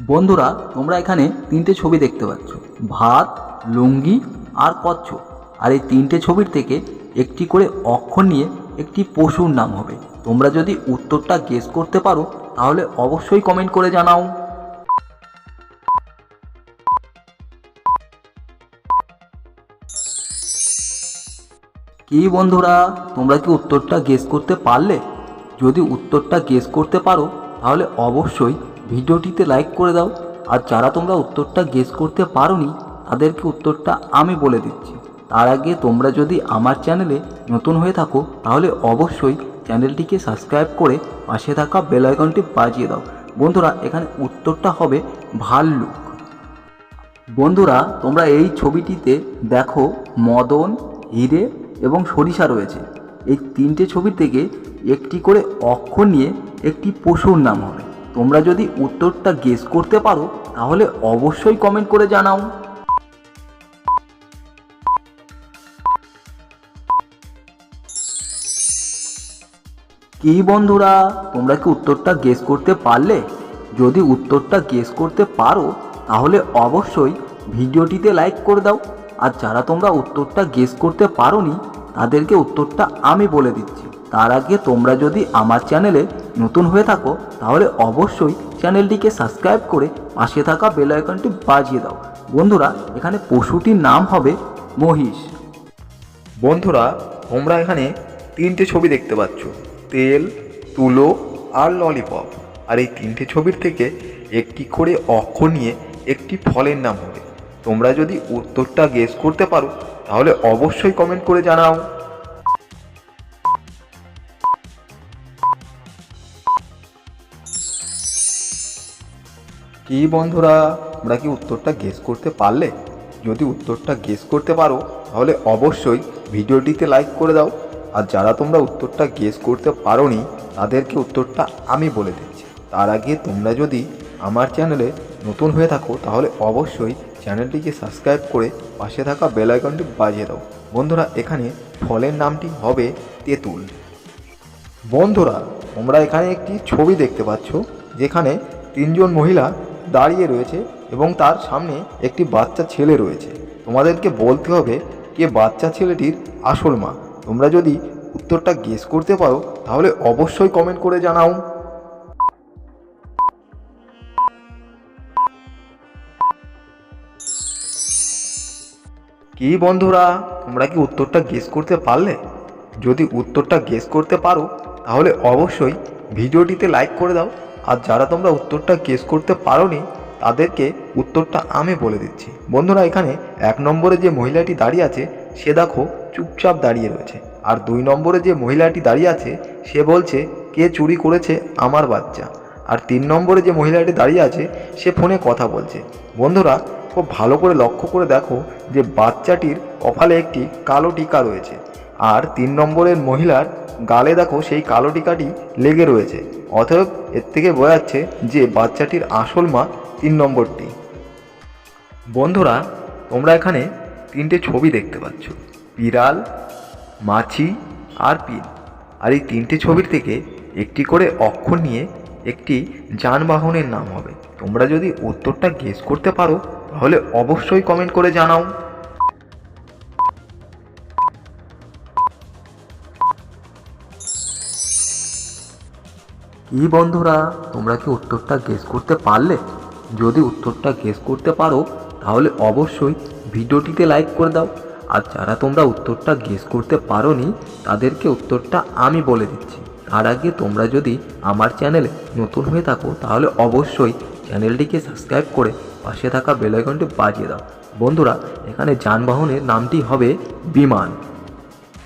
বন্ধুরা, তোমরা এখানে তিনটে ছবি দেখতে পাচ্ছ, ভাত, লুঙ্গি আর কচ্ছপ। আর এই তিনটে ছবির থেকে একটি করে অক্ষর নিয়ে একটি পশুর নাম হবে। তোমরা যদি উত্তরটা গেস করতে পারো তাহলে অবশ্যই কমেন্ট করে জানাও। কি বন্ধুরা, তোমরা কি উত্তরটা গেস করতে পারলে? যদি উত্তরটা গেস করতে পারো তাহলে অবশ্যই ভিডিওটিতে লাইক করে দাও। আর যারা তোমরা উত্তরটা গেস করতে পারোনি তাদেরকে উত্তরটা আমি বলে দিচ্ছি। তার আগে তোমরা যদি আমার চ্যানেলে নতুন হয়ে থাকো তাহলে অবশ্যই চ্যানেলটিকে সাবস্ক্রাইব করে পাশে থাকা বেল আইকনটি বাজিয়ে দাও। বন্ধুরা, এখানে উত্তরটা হবে ভাল্লুক। বন্ধুরা, তোমরা এই ছবিটিতে দেখো মদন, হিরে এবং সরিষা রয়েছে। এই তিনটে ছবি থেকে একটি করে অক্ষর নিয়ে একটি পশুর নাম হবে। তোমরা যদি উত্তরটা গেস করতে পারো তাহলে অবশ্যই কমেন্ট করে জানাও। কি বন্ধুরা, তোমরা কি উত্তরটা গেস করতে পারলে? যদি উত্তরটা গেস করতে পারো তাহলে অবশ্যই ভিডিওটিতে লাইক করে দাও। আর যারা তোমরা উত্তরটা গেস করতে পারোনি তাদেরকে উত্তরটা আমি বলে দিচ্ছি। তার আগে তোমরা যদি আমার চ্যানেলে নতুন হয়ে থাকো তাহলে অবশ্যই চ্যানেলটিকে সাবস্ক্রাইব করে পাশে থাকা বেল আইকনটি বাজিয়ে দাও। বন্ধুরা, এখানে পশুটির নাম হবে মহিষ। বন্ধুরা, তোমরা এখানে তিনটে ছবি দেখতে পাচ্ছ, তেল, তুলো আর ললিপপ। আর এই তিনটে ছবির থেকে একটি করে অক্ষর নিয়ে একটি ফলের নাম হবে। তোমরা যদি উত্তরটা গেস করতে পারো তাহলে অবশ্যই কমেন্ট করে জানাও। কি বন্ধুরা, তোমরা কি উত্তরটা গেস করতে পারলে? যদি উত্তরটা গেস করতে পারো তাহলে অবশ্যই ভিডিওটিতে লাইক করে দাও। আর যারা তোমরা উত্তরটা গেস করতে পারোনি তাদেরকে উত্তরটা আমি বলে দিচ্ছি। তার আগে তোমরা যদি আমার চ্যানেলে নতুন হয়ে থাকো তাহলে অবশ্যই চ্যানেলটিকে সাবস্ক্রাইব করে পাশে থাকা বেল আইকনটি বাজিয়ে দাও। বন্ধুরা, এখানে ফলের নামটি হবে তেঁতুল। বন্ধুরা, তোমরা এখানে একটি ছবি দেখতে পাচ্ছ যেখানে তিনজন মহিলা দাঁড়িয়ে রয়েছে এবং তার সামনে একটি বাচ্চা ছেলে রয়েছে। তোমাদেরকে বলতে হবে কে বাচ্চা ছেলেটির আসল মা। তোমরা যদি উত্তরটা গেস করতে পারো তাহলে অবশ্যই কমেন্ট করে জানাও। কি বন্ধুরা, তোমরা কি উত্তরটা গেস করতে পারলে? যদি উত্তরটা গেস করতে পারো তাহলে অবশ্যই ভিডিওটিতে লাইক করে দাও। আর যারা তোমরা উত্তরটা গেস করতে পারোনি তাদেরকে উত্তরটা আমি বলে দিচ্ছি। বন্ধুরা, এখানে 1 নম্বরে যে মহিলাটি দাঁড়িয়ে আছে সে দেখো চুপচাপ দাঁড়িয়ে রয়েছে। আর 2 নম্বরে যে মহিলাটি দাঁড়িয়ে আছে সে বলছে কে চুরি করেছে আমার বাচ্চা। আর 3 নম্বরে যে মহিলাটি দাঁড়িয়ে আছে সে ফোনে কথা বলছে। বন্ধুরা, খুব ভালো করে লক্ষ্য করে দেখো যে বাচ্চাটির কপালে একটি কালো টিকা রয়েছে। আর 3 নম্বরের মহিলার গালে দেখো সেই কালো টিকাটি লেগে রয়েছে। অতএব এর থেকে বোঝা যাচ্ছে যে বাচ্চাটির আসল মা 3 নম্বরটি। বন্ধুরা, তোমরা এখানে তিনটে ছবি দেখতে পাচ্ছ, বিড়াল, মাছি আর পিন। আর এই তিনটে ছবির থেকে একটি করে অক্ষর নিয়ে একটি যানবাহনের নাম হবে। তোমরা যদি উত্তরটা গেস করতে পারো তাহলে অবশ্যই কমেন্ট করে জানাও। কি বন্ধুরা, তোমরা কি উত্তরটা গেস করতে পারলে? যদি উত্তরটা গেস করতে পারো তাহলে অবশ্যই ভিডিওটিতে লাইক করে দাও। আর যারা তোমরা উত্তরটা গেস করতে পারোনি তাদেরকে উত্তরটা আমি বলে দিচ্ছি। তার আগে তোমরা যদি আমার চ্যানেলে নতুন হয়ে থাকো তাহলে অবশ্যই চ্যানেলটিকে সাবস্ক্রাইব করে পাশে থাকা বেল আইকনটি বাজিয়ে দাও। বন্ধুরা, এখানে যানবাহনের নামটি হবে বিমান।